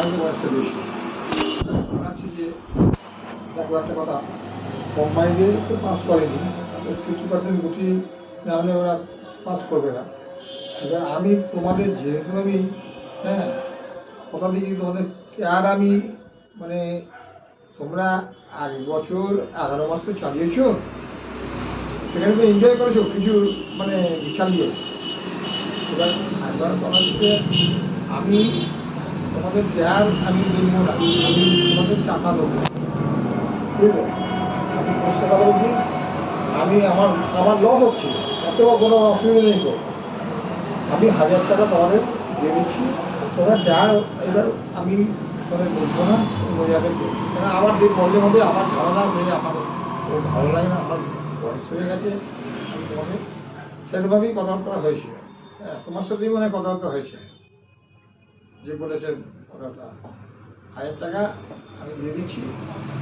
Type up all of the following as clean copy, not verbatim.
মাইনে বয়সটা বেশি। ভাবছি যে দেখো একটা কথা, কম মাইনে তো পাস করেনি, 50% গুটি না হলে ওরা পাস করবে না। এবার আমি তোমাদের যেহেতু আমি হ্যাঁ কথা দিয়েছি তোমাদের, আর আমি মানে তোমরা 1 বছর 11 মাস তো চালিয়েছো, সেখানে তো এনজয় করেছো কিছু মানে চালিয়ে। এবার একবার কথা হচ্ছে আমি তোমাদের চেয়ার আমি দেবো না, আমি তোমাদের টাকা দেবো, ঠিক আছে? আমি পরিষ্কার কথা বলছি, আমি আমার আমার লস হচ্ছে, এত কোনো অসুবিধা নেই তো। আমি 1000 টাকা তোমাদের দিয়ে দিচ্ছি, তোমরা চেয়ার এবার আমি তোমাদের বলবো না, মজাদের করবো। কারণ আমার যে প্রবলেম হবে, আমার ঝামেলা হয়ে আমার ও ভালো লাগে না, আমার বয়স হয়ে গেছে। আমি তোমাদের সেরকমভাবেই কথাবার্তা হয়েছে, হ্যাঁ তোমার সাথেই মনে হয় কথাবার্তা হয়েছে, যে বলেছেন কথাটা 1000 টাকা আমি দিয়ে দিচ্ছি,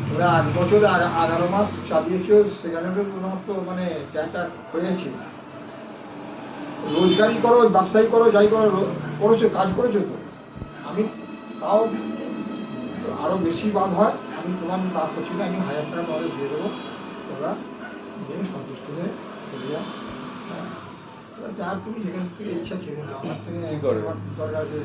তোমরা 8 বছর 11 মাস চালিয়েছো, সেখানে তো সমস্ত মানে চেয়ারটা হয়েছে। রোজগারি করো, ব্যবসায়ী করো, যাই করো, করেছো, কাজ করেছো তো। আমি তাও আরও বেশি বাদ হয়, আমি তোমার তা করছি না, আমি 1000 টাকা তোমাদের দিয়ে দেবো, তোমরা নিয়ে সন্তুষ্ট হয়ে চলে যাও। হ্যাঁ এবার যা তুমি যেখান থেকে ইচ্ছা ছিল, আমার থেকে আমার দরকার আছে।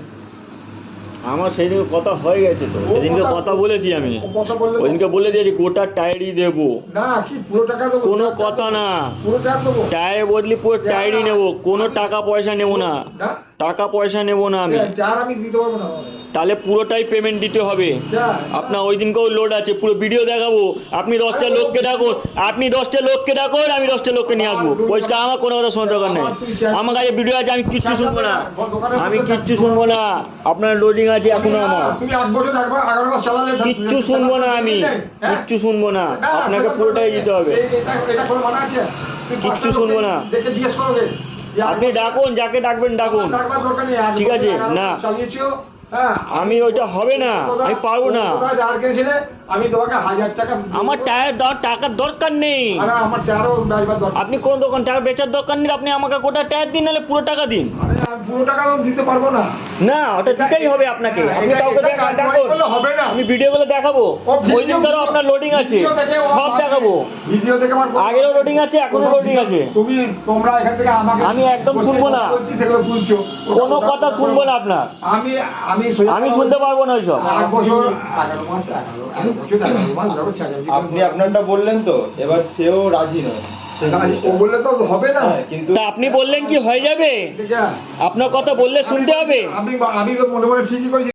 আমার সেদিনকে কথা হয়ে গেছে তো, সেদিনকে কথা বলেছি আমি, কথা বললে ওইদিনকে বলে দিয়েছি গোটা টায়ারই দেবো, না, কি পুরো টাকা দেবো? কোনো কথা না, পুরো টাকা দেবো, টায়ার বদলি পুরো টায়ারই নেবো, কোনো টাকা পয়সা নেবো না, না টাকা পয়সা নেবো না আমি। যার আমি দিতে পারবো না। তাহলে পুরোটাই পেমেন্ট দিতে হবে। আপনার ওই দিনকেও লোড আছে, পুরো ভিডিও দেখাবো। আপনি 10টা লোককে ডাকুন, আপনি 10টা লোককে ডাকুন, আমি 10টা লোককে নিয়ে আসবো পরিষ্কার। আমার কোনো কথা শোনার দরকার নেই, আমার কাছে ভিডিও আছে, আমি কিচ্ছু শুনবো না, আমি কিচ্ছু শুনবো না। আপনার লোডিং আছে এখনো, আমার তুমি 8 বছর 11 মাস চালালে কিচ্ছু শুনবো না, আমি কিচ্ছু শুনবো না, আপনাকে পুরোটাই দিতে হবে, এটা কোনো মানা আছে? কিচ্ছু শুনবো না। দেখে জিজ্ঞেস করো, আপনি ডাকুন, যাকে ডাকবেন ডাকুন, ঠিক আছে? না আমি ওইটা হবে না, আমি পারবো না। আমি তোমাকে 1000 টাকা, আমার টায়ার টাকার দরকার নেই। আমার টায়ারও বেচবার দরকার। আপনি কোন দোকান টায়ার বেচার দরকার নেই, আপনি আমাকে গোটা টায়ার দিন, নাহলে পুরো টাকা দিন। আমি পুরো টাকা দিতে পারবো না। না, ওটা দিতেই হবে আপনাকে। আপনি কাউকে ডাকুন, হবে না, আমি ভিডিও গুলো দেখাবো। ওই দিনকারও আপনার লোডিং আছে, সব দেখাবো। ভিডিও দেখে আমার আগেরও লোডিং আছে, এখনো লোডিং আছে। তোমরা এখান থেকে আমাকে, আমি একদম শুনবো না, সেগুলো শুনছো, কোনো কথা শুনবো না আপনার। আমি আমি শুনতে পারবো না ওইসব। 8 বছর 11 মাস 11 বছর 11 মাস ধরো আপনি আপনারটা বললেন তো, এবার সেও রাজি নয়। ও বললে তো হবে না, কিন্তু তা আপনি বললেন কি হয়ে যাবে? আপনার কথা বললে শুনতে হবে। আমি মনে মনে ঠিকই করেছি।